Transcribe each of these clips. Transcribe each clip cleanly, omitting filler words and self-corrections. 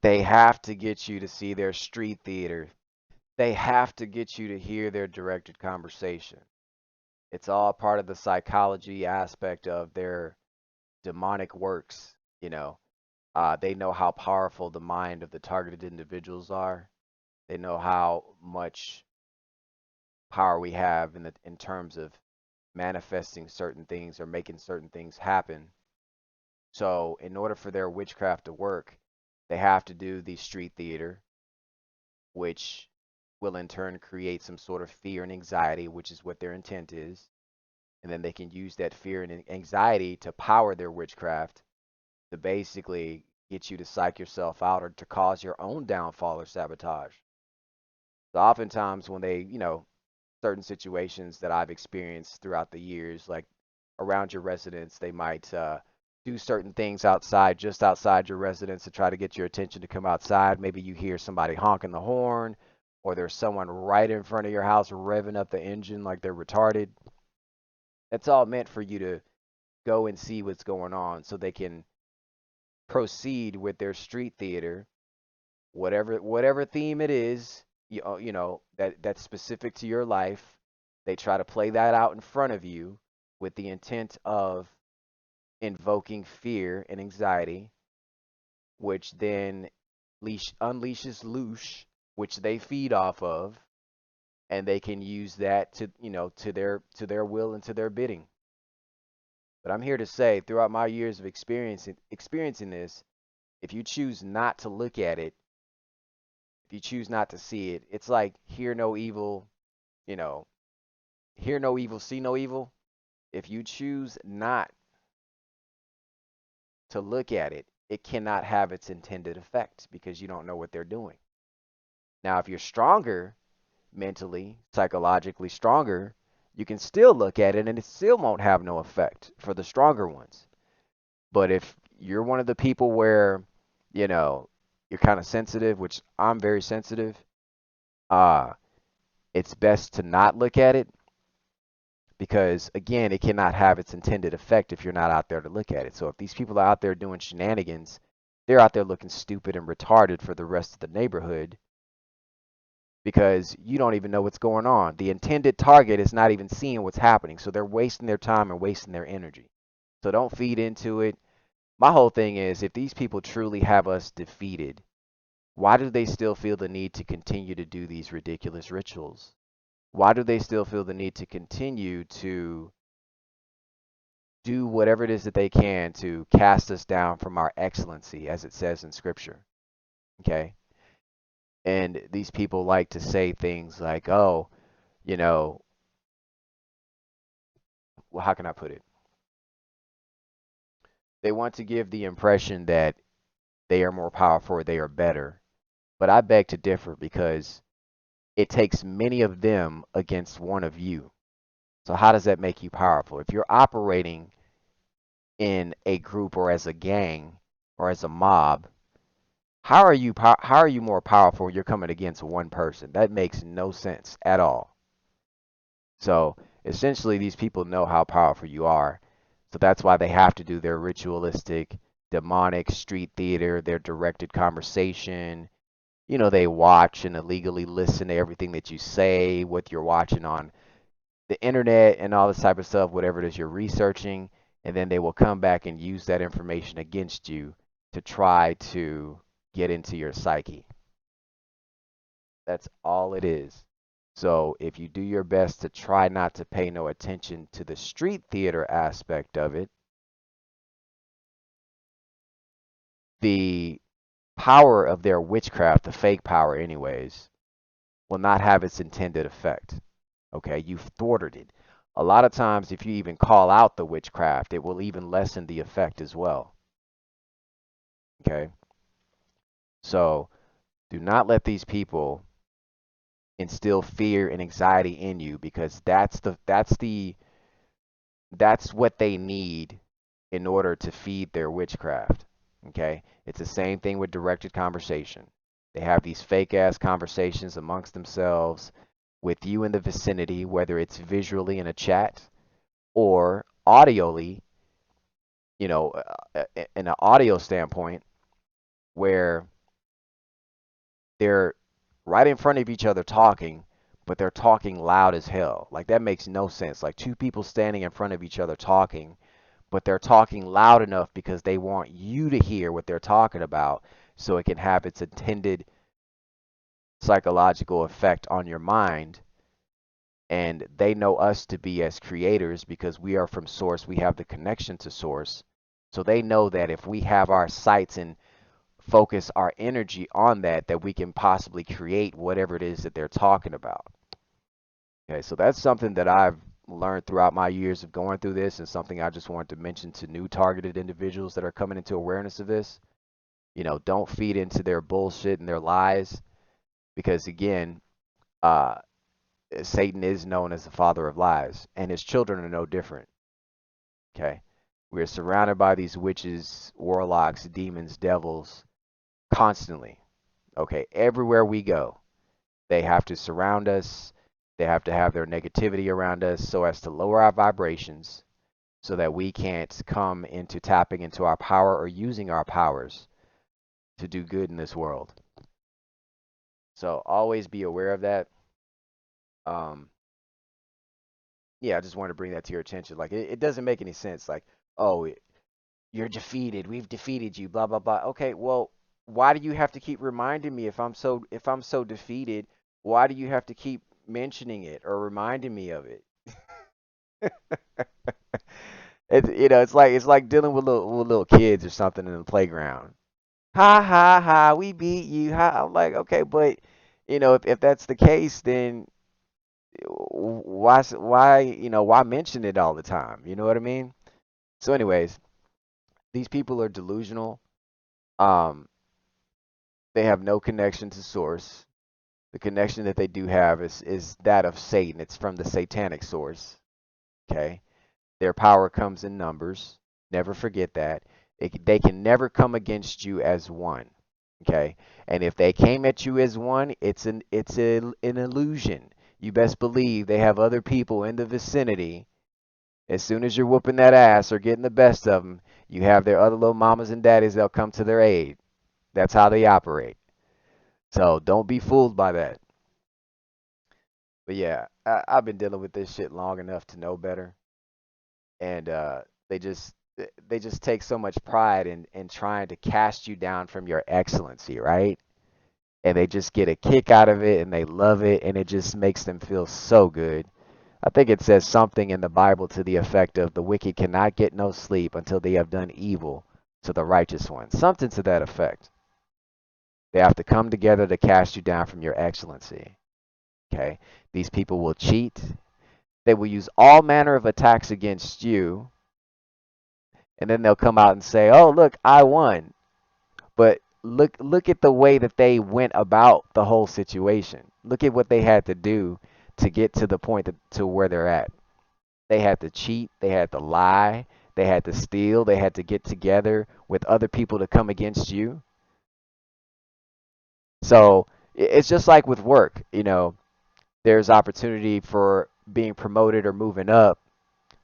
They have to get you to see their street theater. They have to get you to hear their directed conversation. It's all part of the psychology aspect of their demonic works. They know how powerful the mind of the targeted individuals are. They know how much power we have in terms of manifesting certain things or making certain things happen. So, in order for their witchcraft to work, they have to do the street theater, which will in turn create some sort of fear and anxiety, which is what their intent is. And then they can use that fear and anxiety to power their witchcraft to basically get you to psych yourself out or to cause your own downfall or sabotage. So oftentimes when they, certain situations that I've experienced throughout the years, like around your residence, they might do certain things outside, just outside your residence to try to get your attention to come outside. Maybe you hear somebody honking the horn, or there's someone right in front of your house revving up the engine like they're retarded. That's all meant for you to go and see what's going on so they can proceed with their street theater, whatever theme it is, that's specific to your life. They try to play that out in front of you with the intent of invoking fear and anxiety, which then unleashes loosh, which they feed off of, and they can use that to to their will and to their bidding. But I'm here to say, throughout my years of experiencing this, if you choose not to look at it, if you choose not to see it, it's like hear no evil, you know, hear no evil, see no evil. If you choose not to look at it, it cannot have its intended effect because you don't know what they're doing. Now, if you're stronger mentally, psychologically stronger, you can still look at it and it still won't have no effect for the stronger ones. But if you're one of the people where, you know, you're kind of sensitive, which I'm very sensitive, uh, it's best to not look at it because, again, it cannot have its intended effect if you're not out there to look at it. So if these people are out there doing shenanigans, they're out there looking stupid and retarded for the rest of the neighborhood because you don't even know what's going on. The intended target is not even seeing what's happening. So they're wasting their time and wasting their energy. So don't feed into it. My whole thing is if these people truly have us defeated, why do they still feel the need to continue to do these ridiculous rituals? Why do they still feel the need to continue to do whatever it is that they can to cast us down from our excellency, as it says in Scripture? Okay. And these people like to say things like, oh, you know, well, how can I put it? They want to give the impression that they are more powerful or they are better. But I beg to differ because it takes many of them against one of you. So how does that make you powerful? If you're operating in a group or as a gang or as a mob, how are you more powerful when you're coming against one person? That makes no sense at all. So essentially, these people know how powerful you are. So that's why they have to do their ritualistic, demonic street theater, their directed conversation. They watch and illegally listen to everything that you say, what you're watching on the internet and all this type of stuff, whatever it is you're researching, and then they will come back and use that information against you to try to get into your psyche. That's all it is. So if you do your best to try not to pay no attention to the street theater aspect of it, the power of their witchcraft, the fake power anyways, will not have its intended effect. Okay, you've thwarted it. A lot of times, if you even call out the witchcraft, it will even lessen the effect as well. Okay, so do not let these people instill fear and anxiety in you because that's what they need in order to feed their witchcraft. Okay, it's the same thing with directed conversation. They have these fake ass conversations amongst themselves with you in the vicinity, whether it's visually in a chat or audioly, in an audio standpoint, where they're right in front of each other talking, but they're talking loud as hell. Like that makes no sense. Like two people standing in front of each other talking, but they're talking loud enough because they want you to hear what they're talking about so it can have its intended psychological effect on your mind. And they know us to be as creators because we are from source, we have the connection to source. So they know that if we have our sights and focus our energy on that, that we can possibly create whatever it is that they're talking about. Okay, so that's something that I've learned throughout my years of going through this, and something I just wanted to mention to new targeted individuals that are coming into awareness of this. You know, don't feed into their bullshit and their lies, because again, uh, Satan is known as the father of lies, and his children are no different. Okay, we're surrounded by these witches, warlocks, demons, devils constantly. Okay, everywhere we go, they have to surround us. They have to have their negativity around us so as to lower our vibrations so that we can't come into tapping into our power or using our powers to do good in this world. So always be aware of that. Um, yeah, I just wanted to bring that to your attention. Like, it doesn't make any sense. Like, oh, you're defeated. We've defeated you. Blah blah blah. Okay, well, why do you have to keep reminding me if I'm so defeated? Why do you have to keep mentioning it or reminding me of it? It's like dealing with little kids or something in the playground. Ha ha ha, we beat you. Ha. I'm like, okay, but if that's the case, then why mention it all the time? You know what I mean? So, anyways, these people are delusional. Um, they have no connection to source. The connection that they do have is that of Satan. It's from the satanic source. Okay, their power comes in numbers. Never forget that. They can never come against you as one. Okay, and if they came at you as one, it's an illusion. You best believe they have other people in the vicinity. As soon as you're whooping that ass or getting the best of them, you have their other little mamas and daddies that'll come to their aid. That's how they operate. So don't be fooled by that. But yeah, I've been dealing with this shit long enough to know better, and they just take so much pride in trying to cast you down from your excellency, right? And they just get a kick out of it, and they love it, and it just makes them feel so good. I think it says something in the Bible to the effect of the wicked cannot get no sleep until they have done evil to the righteous one. Something to that effect. They have to come together to cast you down from your excellency. Okay? These people will cheat. They will use all manner of attacks against you, and then they'll come out and say, "Oh, look, I won." But look at the way that they went about the whole situation. Look at what they had to do to get to the point to where they're at. They had to cheat, they had to lie, they had to steal, they had to get together with other people to come against you. So it's just like with work, there's opportunity for being promoted or moving up,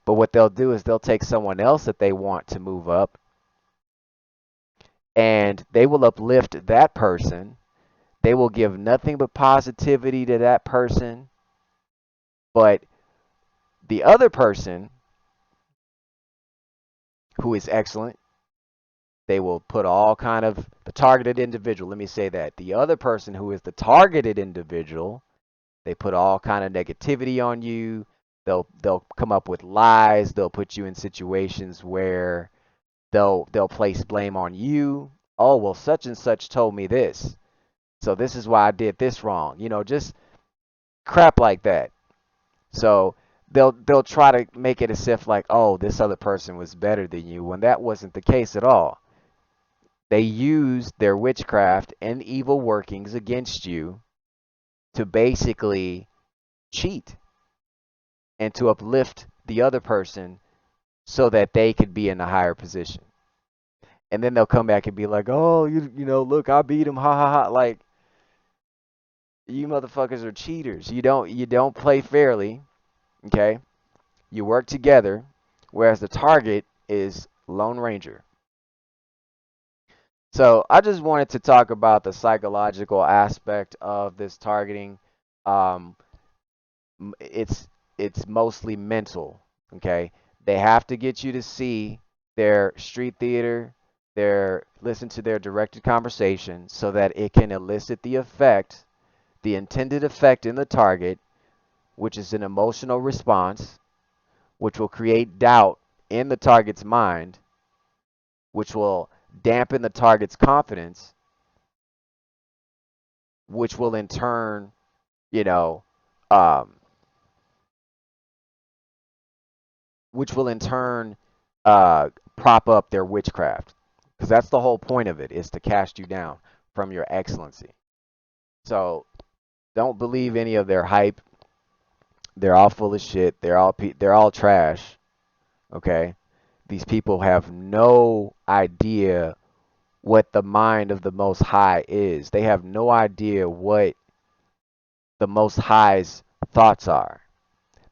but what they'll do is they'll take someone else that they want to move up and they will uplift that person. They will give nothing but positivity to that person, but the other person who is excellent, they will put all kind of the targeted individual. Let me say that the other person who is the targeted individual, they put all kind of negativity on you. They'll come up with lies. They'll put you in situations where they'll place blame on you. Oh, well, such and such told me this, so this is why I did this wrong. Just crap like that. So they'll try to make it as if like, oh, this other person was better than you, when that wasn't the case at all. They used their witchcraft and evil workings against you to basically cheat and to uplift the other person so that they could be in a higher position. And then they'll come back and be like, "Oh, look, I beat him, ha ha ha!" Like, you motherfuckers are cheaters. You don't play fairly, okay? You work together, whereas the target is Lone Ranger. So I just wanted to talk about the psychological aspect of this targeting. Um, it's mostly mental. Okay, they have to get you to see their street theater, their listen to their directed conversation, so that it can elicit the effect, the intended effect in the target, which is an emotional response, which will create doubt in the target's mind, which will dampen the target's confidence, which will in turn, you know, um, which will in turn uh, prop up their witchcraft. Because that's the whole point of it, is to cast you down from your excellency. So don't believe any of their hype. They're all full of shit. They're all trash. Okay, these people have no idea what the mind of the Most High is. They have no idea what the Most High's thoughts are.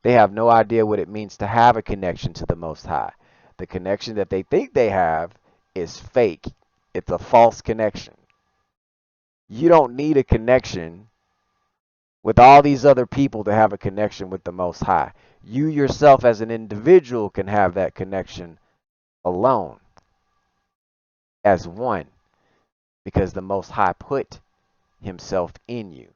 They have no idea what it means to have a connection to the Most High. The connection that they think they have is fake. It's a false connection. You don't need a connection with all these other people to have a connection with the Most High. You yourself as an individual can have that connection alone as one, because the Most High put himself in you.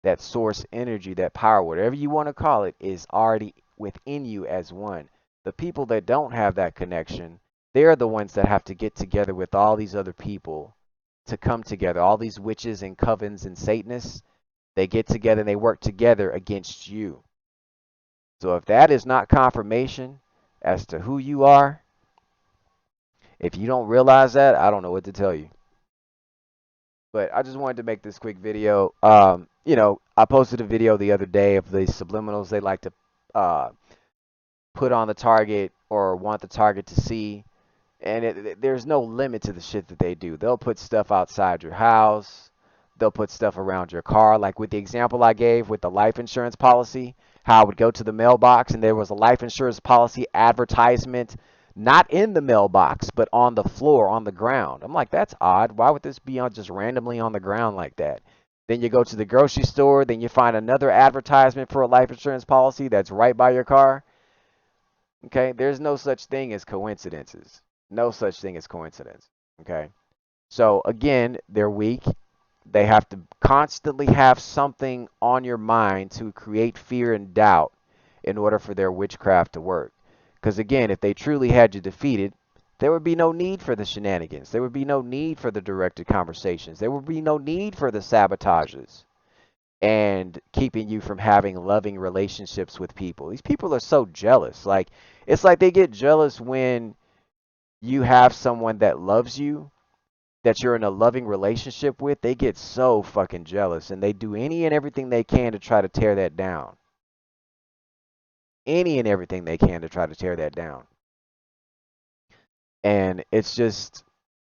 That source energy, that power, whatever you want to call it, is already within you as one. The people that don't have that connection, they're the ones that have to get together with all these other people to come together. All these witches and covens and Satanists, they get together and they work together against you. So if that is not confirmation as to who you are, if you don't realize that, I don't know what to tell you. But I just wanted to make this quick video. I posted a video the other day of the subliminals they like to uh, put on the target or want the target to see. And there's no limit to the shit that they do. They'll put stuff outside your house. They'll put stuff around your car. Like with the example I gave with the life insurance policy, how I would go to the mailbox and there was a life insurance policy advertisement, not in the mailbox, but on the floor, on the ground. I'm like, that's odd. Why would this be on just randomly on the ground like that? Then you go to the grocery store, then you find another advertisement for a life insurance policy that's right by your car. Okay, there's no such thing as coincidences. No such thing as coincidence. Okay, so again, they're weak. They have to constantly have something on your mind to create fear and doubt in order for their witchcraft to work. Because again, if they truly had you defeated, there would be no need for the shenanigans. There would be no need for the directed conversations. There would be no need for the sabotages and keeping you from having loving relationships with people. These people are so jealous. Like, it's like they get jealous when you have someone that loves you, that you're in a loving relationship with. They get so fucking jealous and they do any and everything they can to try to tear that down. Any and everything they can to try to tear that down. And it's just,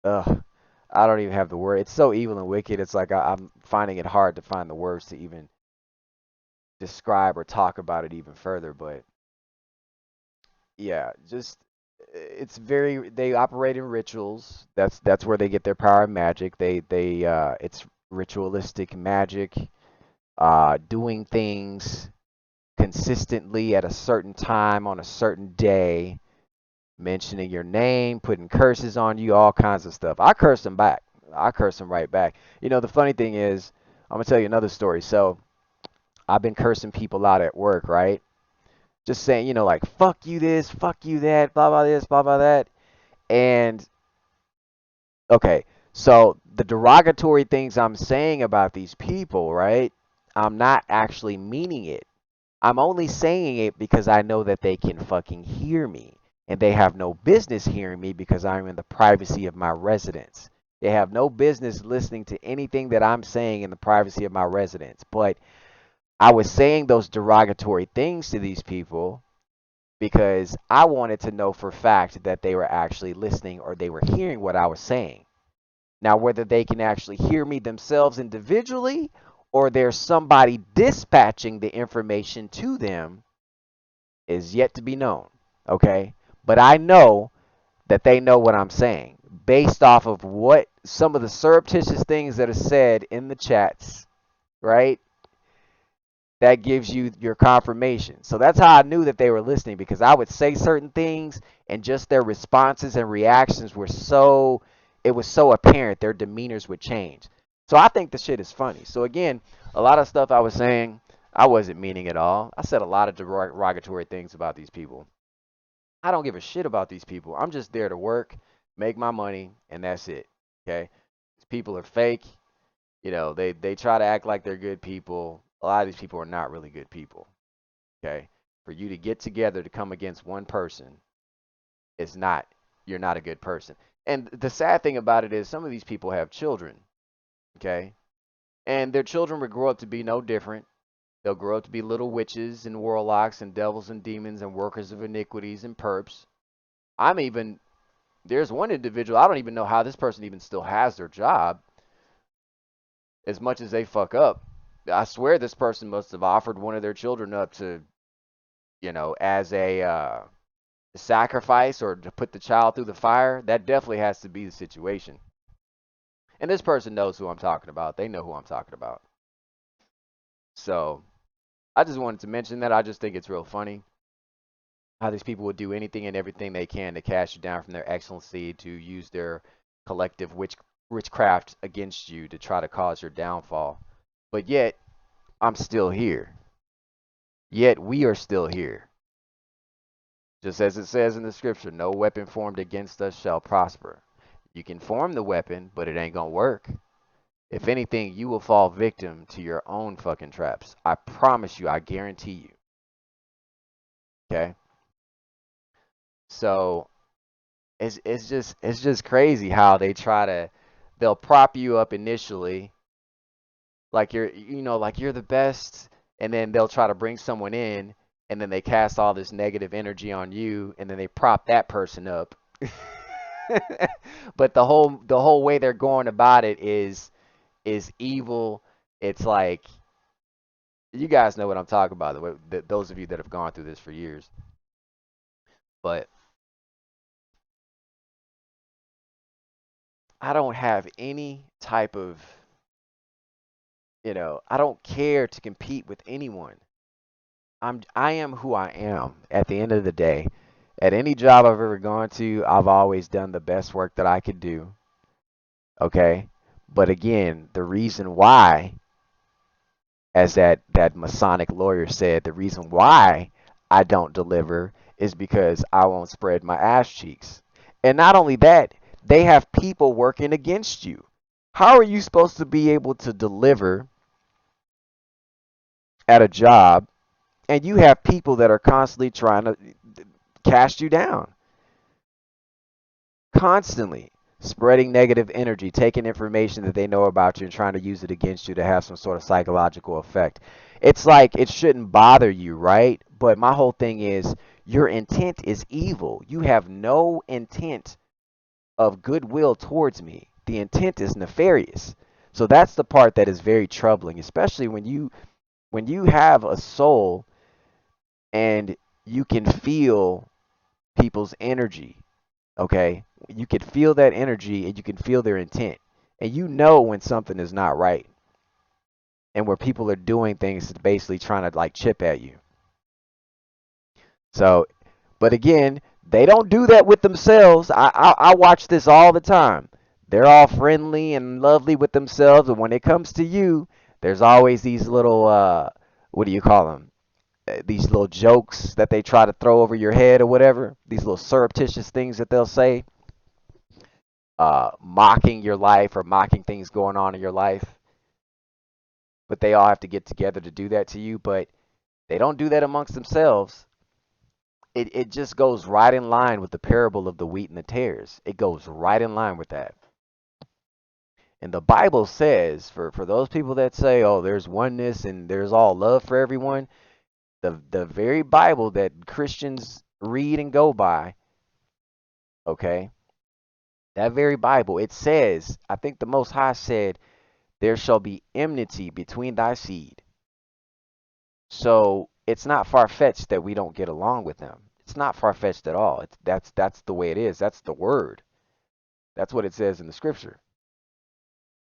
ugh, I don't even have the word. It's so evil and wicked. It's like I'm finding it hard to find the words to even describe or talk about it even further. But yeah, just it's very, they operate in rituals. That's where they get their power of magic. It's ritualistic magic, doing things consistently at a certain time on a certain day, mentioning your name, putting curses on you, all kinds of stuff. I curse them back. I curse them right back. The funny thing is, I'm gonna tell you another story. So I've been cursing people out at work, right? Just saying, like, fuck you this, fuck you that, blah blah this, blah blah that. And okay, so the derogatory things I'm saying about these people, right? I'm not actually meaning it. I'm only saying it because I know that they can fucking hear me. And they have no business hearing me because I'm in the privacy of my residence. They have no business listening to anything that I'm saying in the privacy of my residence. But I was saying those derogatory things to these people because I wanted to know for fact that they were actually listening or they were hearing what I was saying. Now, whether they can actually hear me themselves individually or there's somebody dispatching the information to them is yet to be known. Okay? But I know that they know what I'm saying based off of what some of the surreptitious things that are said in the chats, right? That gives you your confirmation. So that's how I knew that they were listening, because I would say certain things and just their responses and reactions were so, it was so apparent their demeanors would change. So I think the shit is funny. So again, a lot of stuff I was saying, I wasn't meaning at all. I said a lot of derogatory things about these people. I don't give a shit about these people. I'm just there to work, make my money, and that's it. Okay? These people are fake. You know, they try to act like they're good people. A lot of these people are not really good people. Okay? For you to get together to come against one person, it's not, you're not a good person. And the sad thing about it is some of these people have children, okay? And their children will grow up to be no different. They'll grow up to be little witches and warlocks and devils and demons and workers of iniquities and perps. I'm even, there's one individual, I don't even know how this person even still has their job, as much as they fuck up. I swear this person must have offered one of their children up to, as a sacrifice, or to put the child through the fire. That definitely has to be the situation. And this person knows who I'm talking about. They know who I'm talking about. So I just wanted to mention that. I just think it's real funny how these people would do anything and everything they can to cast you down from their excellency, to use their collective witchcraft against you to try to cause your downfall. But yet, I'm still here. Yet, we are still here. Just as it says in the scripture, no weapon formed against us shall prosper. You can form the weapon, but it ain't gonna work. If anything, you will fall victim to your own fucking traps. I promise you, I guarantee you. Okay? So it's just crazy how they'll prop you up initially, like you're the best, and then they'll try to bring someone in, and then they cast all this negative energy on you, and then they prop that person up. But the whole way they're going about it is evil. It's like, you guys know what I'm talking about, those of you that have gone through this for years. But I don't have any type of, I don't care to compete with anyone. I am who I am at the end of the day. At any job I've ever gone to, I've always done the best work that I could do. Okay? But again, the reason why, as that Masonic lawyer said, the reason why I don't deliver is because I won't spread my ass cheeks. And not only that, they have people working against you. How are you supposed to be able to deliver at a job and you have people that are constantly trying to cast you down? Constantly spreading negative energy, taking information that they know about you and trying to use it against you to have some sort of psychological effect. It's like it shouldn't bother you, right? But my whole thing is your intent is evil. You have no intent of goodwill towards me. The intent is nefarious. So that's the part that is very troubling, especially when you have a soul and you can feel people's energy. Okay? You can feel that energy and you can feel their intent. And you know when something is not right and where people are doing things to basically trying to like chip at you. So, but again, they don't do that with themselves. I watch this all the time. They're all friendly and lovely with themselves, and when it comes to you, there's always these little what do you call them? These little jokes that they try to throw over your head or whatever. These little surreptitious things that they'll say, mocking your life or mocking things going on in your life. But they all have to get together to do that to you. But they don't do that amongst themselves. It just goes right in line with the parable of the wheat and the tares. It goes right in line with that. And the Bible says, for those people that say, oh, there's oneness and there's all love for everyone, the very Bible that Christians read and go by, okay, that very Bible, it says, I think the Most High said, there shall be enmity between thy seed. So it's not far-fetched that we don't get along with them. It's not far-fetched at all. That's the way it is. That's the word. That's what it says in the scripture.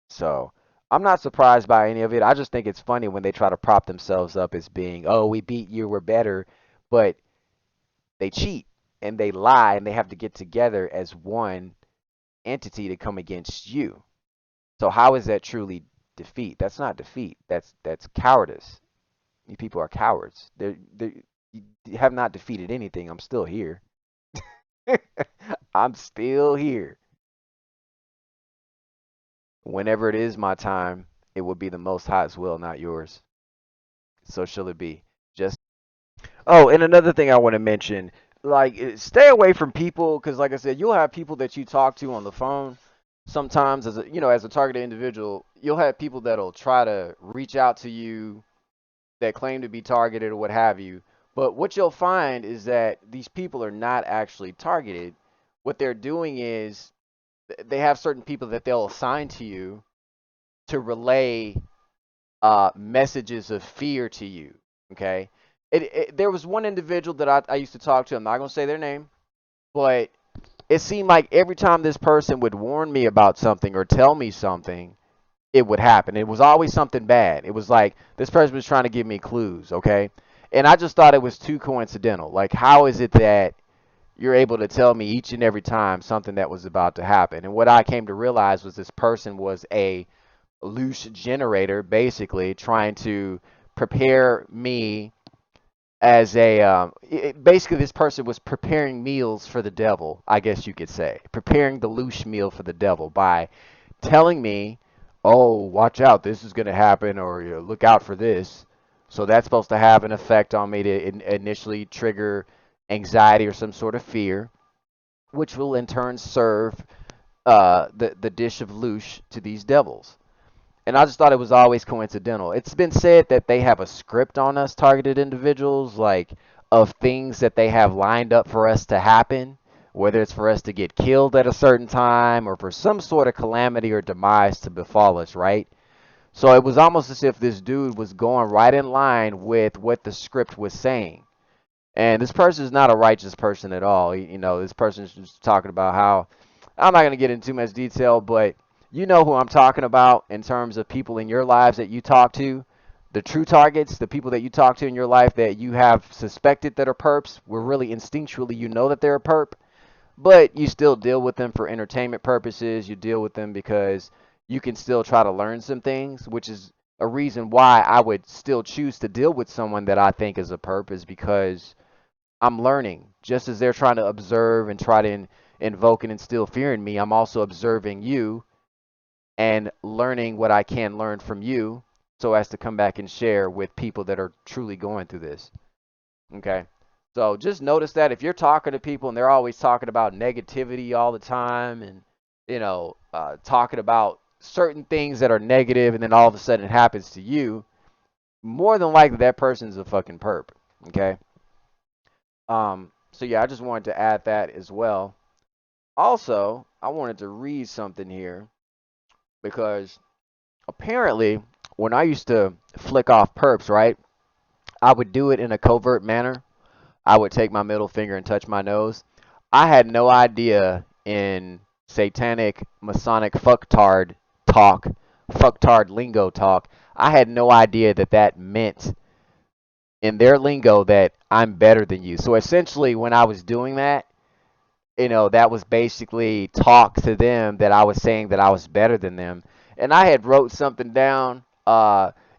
So I'm not surprised by any of it. I just think it's funny when they try to prop themselves up as being, oh, we beat you, we're better, but they cheat and they lie and they have to get together as one entity to come against you. So how is that truly defeat? That's not defeat. That's cowardice. You people are cowards. You have not defeated anything. I'm still here. I'm still here. Whenever it is my time, it will be the Most High's will, not yours. So shall it be. Just oh, and another thing I want to mention, like stay away from people because, like I said, you'll have people that you talk to on the phone. Sometimes, as a as a targeted individual, you'll have people that'll try to reach out to you that claim to be targeted or what have you. But what you'll find is that these people are not actually targeted. What they're doing is they have certain people that they'll assign to you to relay messages of fear to you. Okay. There was one individual that I used to talk to. I'm not going to say their name, but it seemed like every time this person would warn me about something or tell me something, it would happen. It was always something bad. It was like this person was trying to give me clues, okay? And I just thought it was too coincidental. Like, how is it that you're able to tell me each and every time something that was about to happen? And what I came to realize was this person was a loose generator, basically trying to prepare me as a basically this person was preparing meals for the devil, I guess you could say, preparing the loose meal for the devil by telling me, oh, watch out, this is going to happen, or you know, look out for this. So that's supposed to have an effect on me to initially trigger anxiety or some sort of fear, which will in turn serve the dish of louche to these devils. And I just thought it was always coincidental. It's been said that they have a script on us, targeted individuals, like of things that they have lined up for us to happen, whether it's for us to get killed at a certain time or for some sort of calamity or demise to befall us, right? So it was almost as if this dude was going right in line with what the script was saying. And this person is not a righteous person at all. This person is just talking about how I'm not going to get into too much detail, but you know who I'm talking about in terms of people in your lives that you talk to. The true targets, the people that you talk to in your life that you have suspected that are perps, where really instinctually you know that they're a perp, but you still deal with them for entertainment purposes. You deal with them because you can still try to learn some things, which is a reason why I would still choose to deal with someone that I think is a perp, is because I'm learning. Just as they're trying to observe and try to invoke and instill fear in me, I'm also observing you and learning what I can learn from you so as to come back and share with people that are truly going through this. Okay? So just notice that if you're talking to people and they're always talking about negativity all the time and, talking about certain things that are negative and then all of a sudden it happens to you, more than likely that person's a fucking perp. Okay? So yeah, I just wanted to add that as well. Also, I wanted to read something here because apparently when I used to flick off perps, right, I would do it in a covert manner. I would take my middle finger and touch my nose. I had no idea in satanic Masonic fucktard talk, fucktard lingo talk, I had no idea that that meant in their lingo that I'm better than you. So essentially, when I was doing that, that was basically talk to them that I was saying that I was better than them. And I had wrote something down.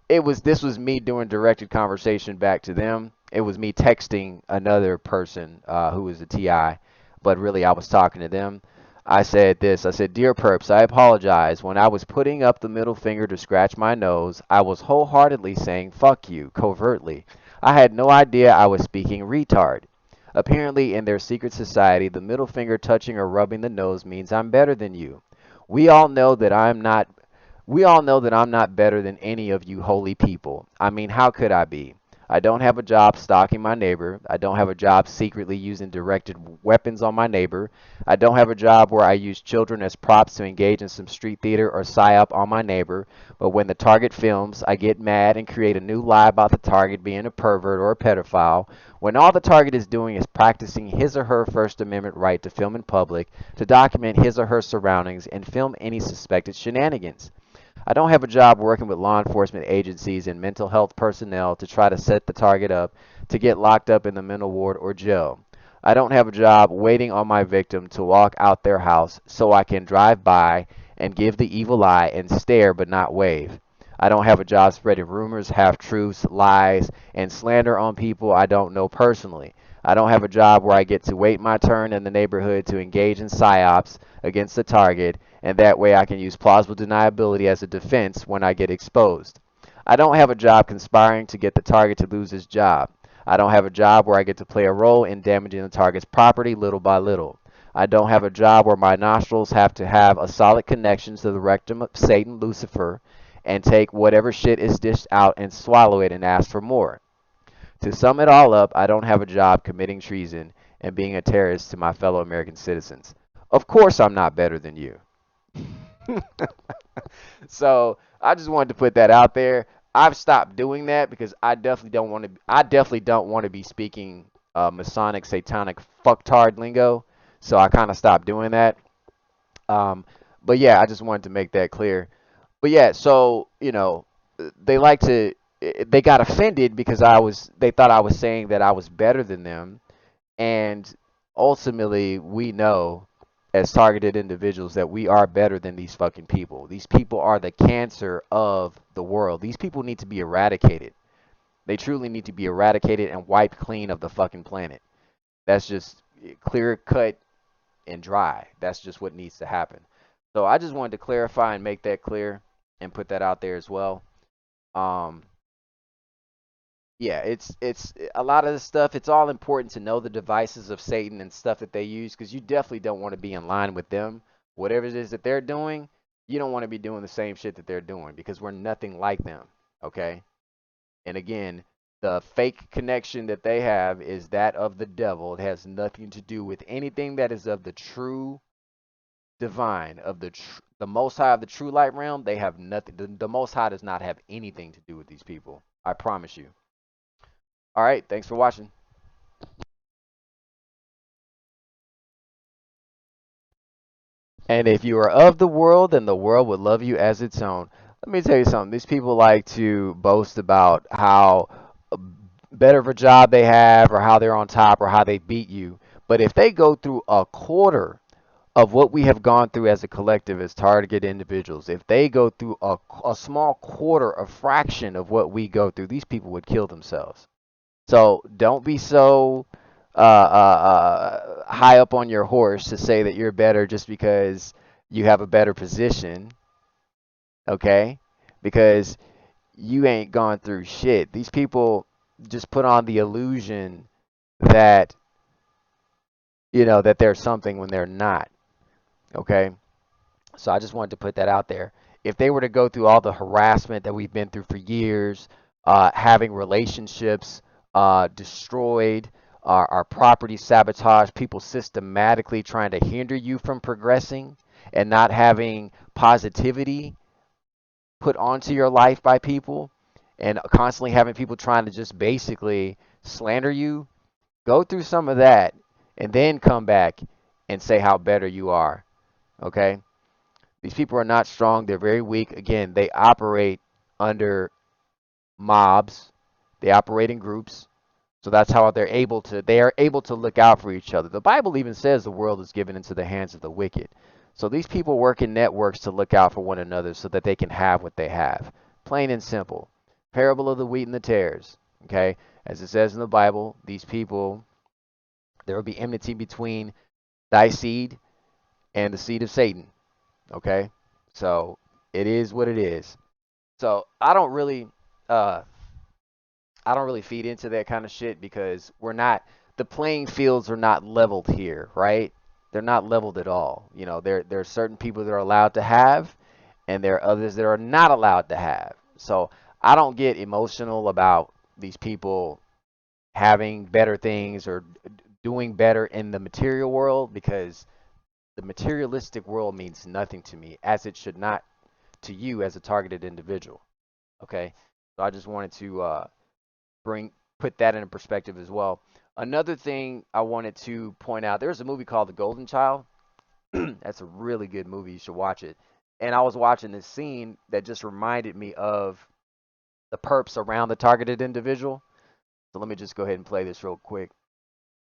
This was me doing directed conversation back to them. It was me texting another person who was a TI, but really I was talking to them. I said this. I said, "Dear Perps, I apologize. When I was putting up the middle finger to scratch my nose, I was wholeheartedly saying fuck you, covertly. I had no idea I was speaking retard. Apparently, in their secret society, the middle finger touching or rubbing the nose means I'm better than you. We all know that I'm not we all know that I'm not better than any of you holy people. I mean, how could I be? I don't have a job stalking my neighbor. I don't have a job secretly using directed weapons on my neighbor. I don't have a job where I use children as props to engage in some street theater or psyop on my neighbor. But when the target films, I get mad and create a new lie about the target being a pervert or a pedophile, when all the target is doing is practicing his or her First Amendment right to film in public, to document his or her surroundings, and film any suspected shenanigans. I don't have a job working with law enforcement agencies and mental health personnel to try to set the target up to get locked up in the mental ward or jail. I don't have a job waiting on my victim to walk out their house so I can drive by and give the evil eye and stare but not wave. I don't have a job spreading rumors, half truths, lies, and slander on people I don't know personally. I don't have a job where I get to wait my turn in the neighborhood to engage in psyops against the target, and that way I can use plausible deniability as a defense when I get exposed. I don't have a job conspiring to get the target to lose his job. I don't have a job where I get to play a role in damaging the target's property little by little. I don't have a job where my nostrils have to have a solid connection to the rectum of Satan, Lucifer, and take whatever shit is dished out and swallow it and ask for more. To sum it all up, I don't have a job committing treason and being a terrorist to my fellow American citizens. Of course, I'm not better than you. So I just wanted to put that out there. I've stopped doing that because I definitely don't want to. I definitely don't want to be speaking Masonic, satanic, fucktard lingo. So I kind of stopped doing that. Um, but yeah, I just wanted to make that clear. But yeah, so they like to. They got offended because They thought I was saying that I was better than them, and ultimately, we know as targeted individuals that we are better than these fucking people. These people are the cancer of the world. These people need to be eradicated. They truly need to be eradicated and wiped clean of the fucking planet. That's just clear cut and dry. That's just what needs to happen. So I just wanted to clarify and make that clear and put that out there as well. Um, yeah, it's a lot of this stuff. It's all important to know the devices of Satan and stuff that they use because you definitely don't want to be in line with them. Whatever it is that they're doing, you don't want to be doing the same shit that they're doing because we're nothing like them. Okay? And again, the fake connection that they have is that of the devil. It has nothing to do with anything that is of the true divine, of the Most High of the true light realm. They have nothing. The Most High does not have anything to do with these people. I promise you. All right, thanks for watching. And if you are of the world, then the world would love you as its own. Let me tell you something. These people like to boast about how better of a job they have, or how they're on top, or how they beat you. But if they go through a quarter of what we have gone through as a collective, as targeted individuals, if they go through a small quarter, a fraction of what we go through, these people would kill themselves. So don't be so high up on your horse to say that you're better just because you have a better position, okay? Because you ain't gone through shit. These people just put on the illusion that, that they're something when they're not, okay? So I just wanted to put that out there. If they were to go through all the harassment that we've been through for years, having relationships destroyed, our property sabotaged, people systematically trying to hinder you from progressing, and not having positivity put onto your life by people, and constantly having people trying to just basically slander you, go through some of that, and then come back and say how better you are. Okay? These people are not strong. They're very weak. Again, they operate under mobs. They operate in groups. So that's how they are able to look out for each other. The Bible even says the world is given into the hands of the wicked. So these people work in networks to look out for one another so that they can have what they have. Plain and simple. Parable of the wheat and the tares. Okay? As it says in the Bible, these people, there will be enmity between thy seed and the seed of Satan. Okay? So it is what it is. So uh I don't really feed into that kind of shit because the playing fields are not leveled here, right? They're not leveled at all. There are certain people that are allowed to have, and there are others that are not allowed to have. So I don't get emotional about these people having better things or doing better in the material world, because the materialistic world means nothing to me, as it should not to you as a targeted individual. Okay? So I just wanted to bring put that in perspective as well. Another thing I wanted to point out, there's a movie called The Golden Child. That's a really good movie. You should watch it. And I was watching this scene that just reminded me of the perps around the targeted individual. So let me just go ahead and play this real quick.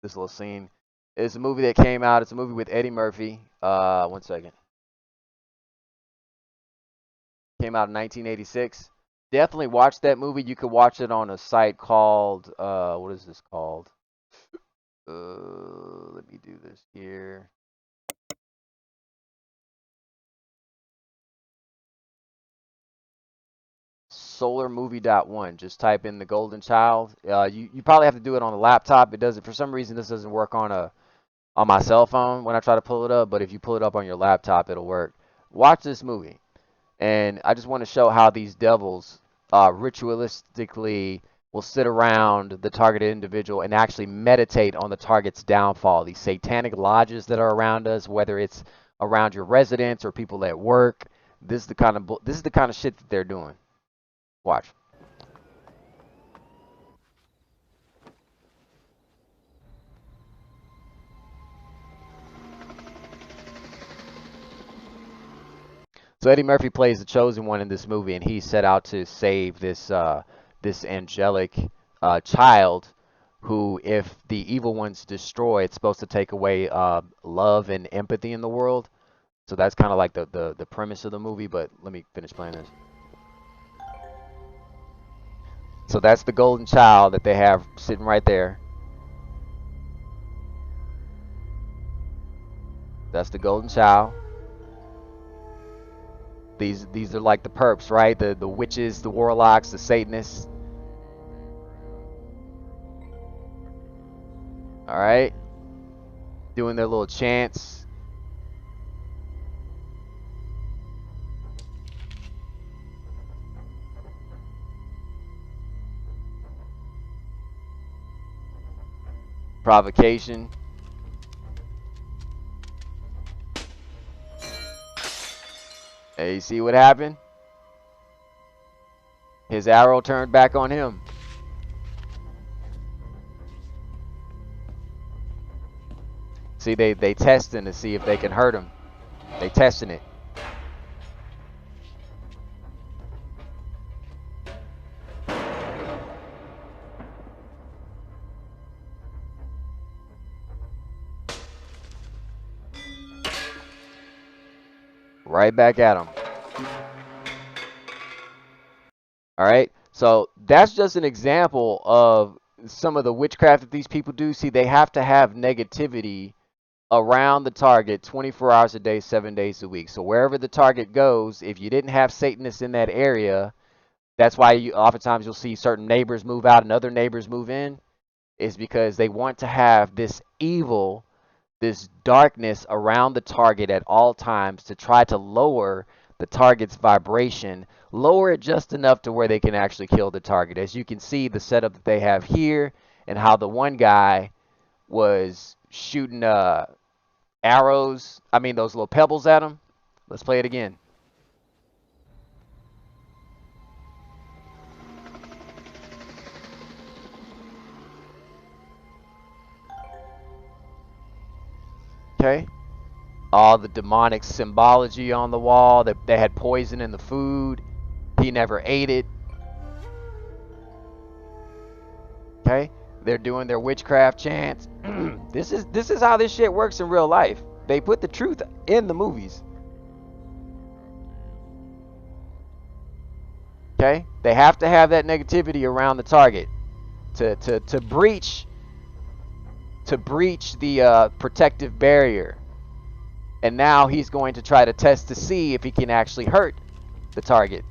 This little scene. It's a movie that came out. It's a movie with Eddie Murphy. One second. Came out in 1986. Definitely watch that movie. You could watch it on a site called what is this called? Let me do this here. Solarmovie.one. Just type in The Golden Child. You probably have to do it on a laptop. It doesn't, for some reason this doesn't work on my cell phone when I try to pull it up, but if you pull it up on your laptop, it'll work. Watch this movie. And I just want to show how these devils ritualistically will sit around the targeted individual and actually meditate on the target's downfall. These satanic lodges that are around us, whether it's around your residence or people at work, this is the kind of shit that they're doing. Watch. So Eddie Murphy plays the chosen one in this movie, and he set out to save this angelic child, who, if the evil ones destroy, it's supposed to take away love and empathy in the world. So that's kind of like the premise of the movie. But let me finish playing this. So that's the golden child that they have sitting right there. That's the golden child. These are like the perps, right? The witches, the warlocks, the Satanists. All right, doing their little chants. Provocation. Hey, you see what happened? His arrow turned back on him. See, they testing to see if they can hurt him. They testing it. Right back at him. All right. So that's just an example of some of the witchcraft that these people do. See, they have to have negativity around the target 24 hours a day, 7 days a week. So wherever the target goes, if you didn't have Satanists in that area, that's why oftentimes you'll see certain neighbors move out and other neighbors move in, is because they want to have this evil, this darkness around the target at all times to try to lower the target's vibration, lower it just enough to where they can actually kill the target. As you can see, the setup that they have here and how the one guy was shooting arrows, I mean those little pebbles at him. Let's play it again. Okay. All the demonic symbology on the wall. They had poison in the food. He never ate it. Okay. They're doing their witchcraft chants. This is how this shit works in real life. They put the truth in the movies. Okay? They have to have that negativity around the target to breach the protective barrier. And now he's going to try to test to see if he can actually hurt the target.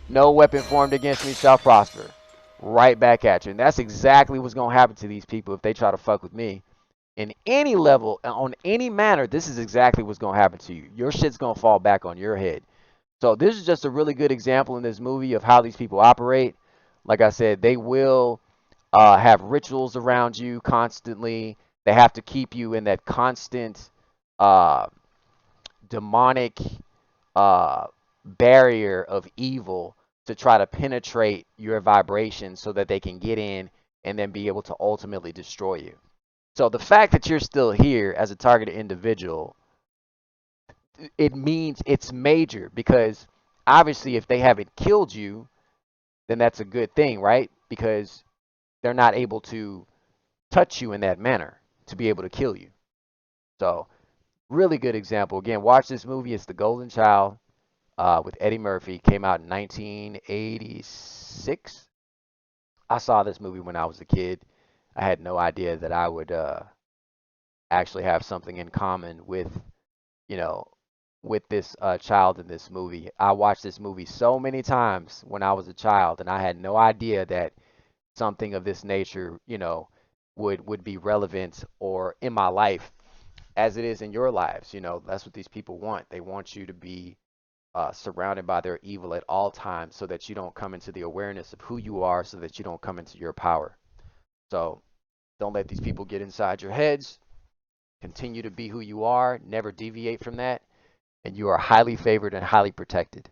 No weapon formed against me shall prosper. Right back at you. And that's exactly what's going to happen to these people if they try to fuck with me. In any level, on any manner, this is exactly what's going to happen to you. Your shit's going to fall back on your head. So this is just a really good example in this movie of how these people operate. Like I said, they will have rituals around you constantly. They have to keep you in that constant demonic barrier of evil to try to penetrate your vibration so that they can get in and then be able to ultimately destroy you. So the fact that you're still here as a targeted individual, it means it's major because obviously if they haven't killed you, then that's a good thing, right? Because they're not able to touch you in that manner to be able to kill you. So, really good example. Again, watch this movie. It's The Golden Child with Eddie Murphy. Came out in 1986. I saw this movie when I was a kid. I had no idea that I would actually have something in common with, you know, with this child in this movie. I watched this movie so many times when I was a child, and I had no idea that something of this nature, would be relevant or in my life as it is in your lives. That's what these people want. They want you to be surrounded by their evil at all times so that you don't come into the awareness of who you are, so that you don't come into your power. So don't let these people get inside your heads. Continue to be who you are. Never deviate from that. And you are highly favored and highly protected.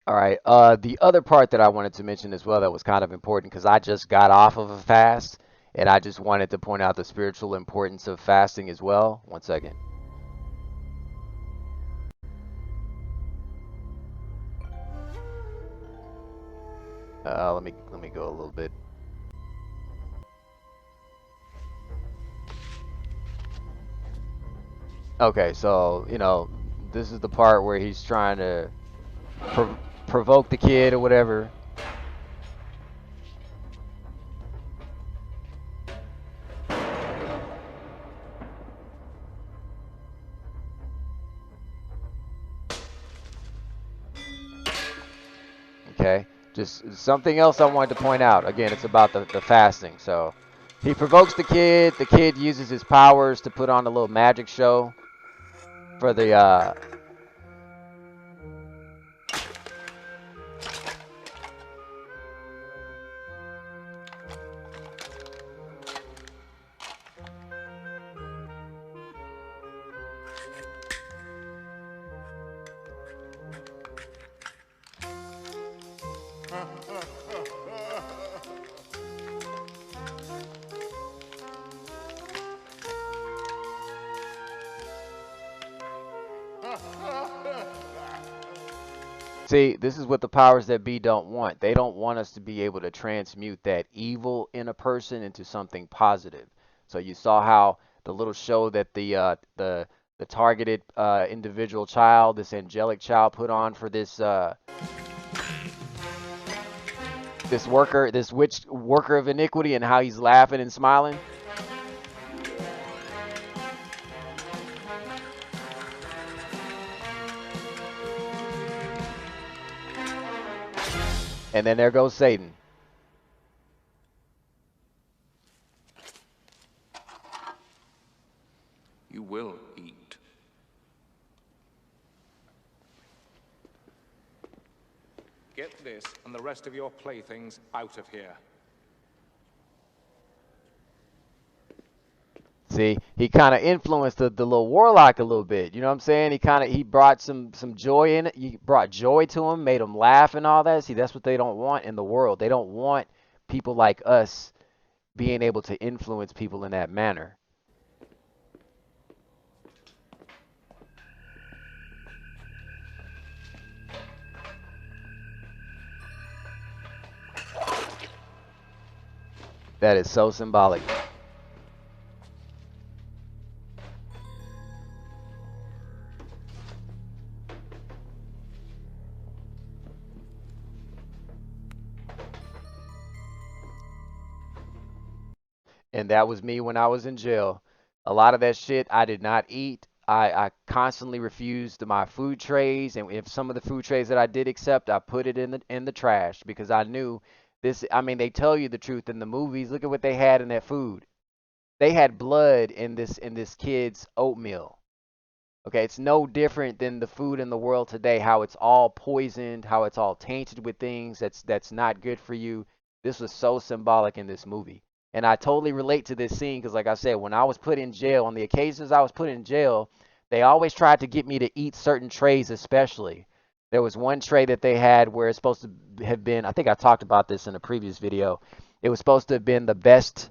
All right. The other part that I wanted to mention as well that was kind of important because I just got off of a fast and I just wanted to point out the spiritual importance of fasting as well. One second. Let me go a little bit. Okay, so this is the part where he's trying to provoke the kid or whatever. Okay, just something else I wanted to point out. Again, it's about the fasting. So he provokes the kid. The kid uses his powers to put on a little magic show for the See, this is what the powers that be don't want. They don't want us to be able to transmute that evil in a person into something positive. So you saw how the little show that the targeted individual child, this angelic child, put on for this worker, this witch worker of iniquity, and how he's laughing and smiling. And then there goes Satan. You will eat. Get this and the rest of your playthings out of here. See, he kind of influenced the little warlock a little bit. You know what I'm saying? He brought some joy in it. He brought joy to him, made him laugh and all that. See, that's what they don't want in the world. They don't want people like us being able to influence people in that manner. That is so symbolic. And that was me when I was in jail. A lot of that shit I did not eat. I constantly refused my food trays, and if some of the food trays that I did accept, I put it in the trash because I knew this. I mean, they tell you the truth in the movies. Look at what they had in that food. They had blood in this kid's oatmeal. Okay, it's no different than the food in the world today, how it's all poisoned, how it's all tainted with things that's not good for you. This was so symbolic in this movie. And I totally relate to this scene because like I said, when I was put in jail, on the occasions I was put in jail, they always tried to get me to eat certain trays especially. There was one tray that they had where it's supposed to have been, I think I talked about this in a previous video. It was supposed to have been the best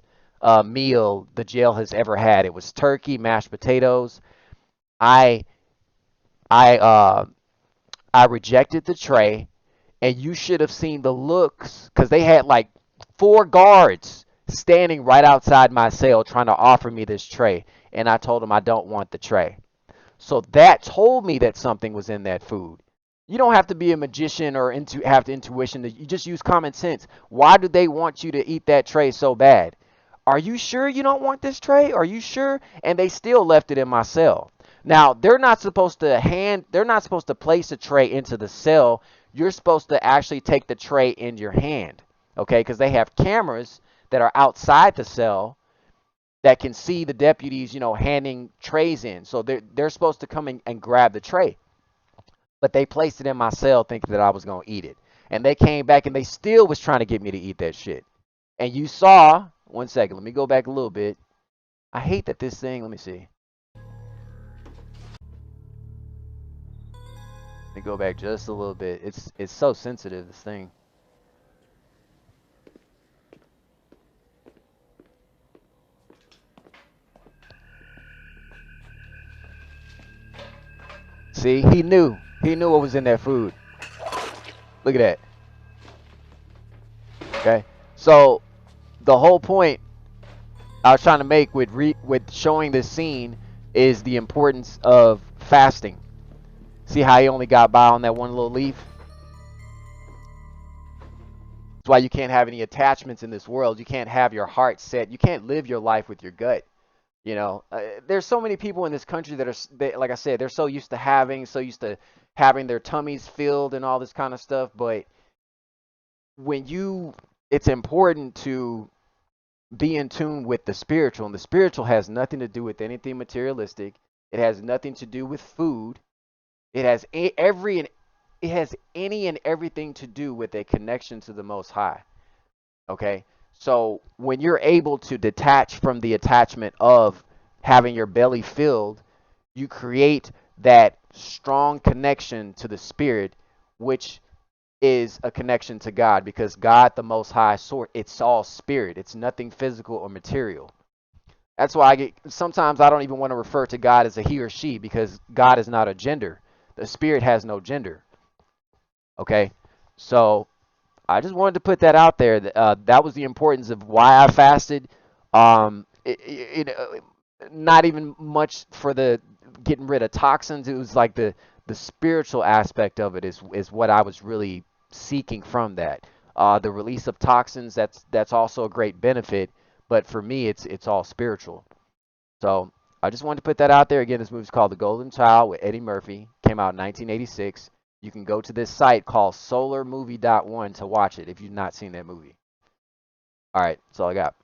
meal the jail has ever had. It was turkey, mashed potatoes. I I uh I rejected the tray, and you should have seen the looks because they had like 4 guards standing right outside my cell trying to offer me this tray, and I told them I don't want the tray. So that told me that something was in that food. You don't have to be a magician or have the intuition. You just use common sense. Why do they want you to eat that tray so bad? Are you sure you don't want this tray? Are you sure? And they still left it in my cell. Now, they're not supposed to place a tray into the cell. You're supposed to actually take the tray in your hand. Okay? Because they have cameras that are outside the cell that can see the deputies, handing trays in. So they're supposed to come in and grab the tray. But they placed it in my cell thinking that I was going to eat it. And they came back and they still was trying to get me to eat that shit. And you saw, one second, let me go back a little bit. I hate that this thing, let me see. Let me go back just a little bit. It's so sensitive, this thing. See, he knew. He knew what was in that food. Look at that. Okay? So, the whole point I was trying to make with showing this scene is the importance of fasting. See how he only got by on that one little leaf? That's why you can't have any attachments in this world. You can't have your heart set. You can't live your life with your gut. There's so many people in this country that like I said, they're so used to having their tummies filled and all this kind of stuff. But it's important to be in tune with the spiritual, and the spiritual has nothing to do with anything materialistic. It has nothing to do with food. It has it has any and everything to do with a connection to the Most High. Okay? So when you're able to detach from the attachment of having your belly filled, you create that strong connection to the spirit, which is a connection to God, because God, the Most High Source, it's all spirit. It's nothing physical or material. That's why sometimes I don't even want to refer to God as a he or she, because God is not a gender. The spirit has no gender. Okay? So I just wanted to put that out there. That was the importance of why I fasted. Not even much for the getting rid of toxins. It was like the spiritual aspect of it is what I was really seeking from that. The release of toxins, that's also a great benefit, but for me, it's all spiritual. So I just wanted to put that out there. Again, this movie's called The Golden Child with Eddie Murphy. Came out in 1986. You can go to this site called solarmovie.one to watch it if you've not seen that movie. All right, that's all I got.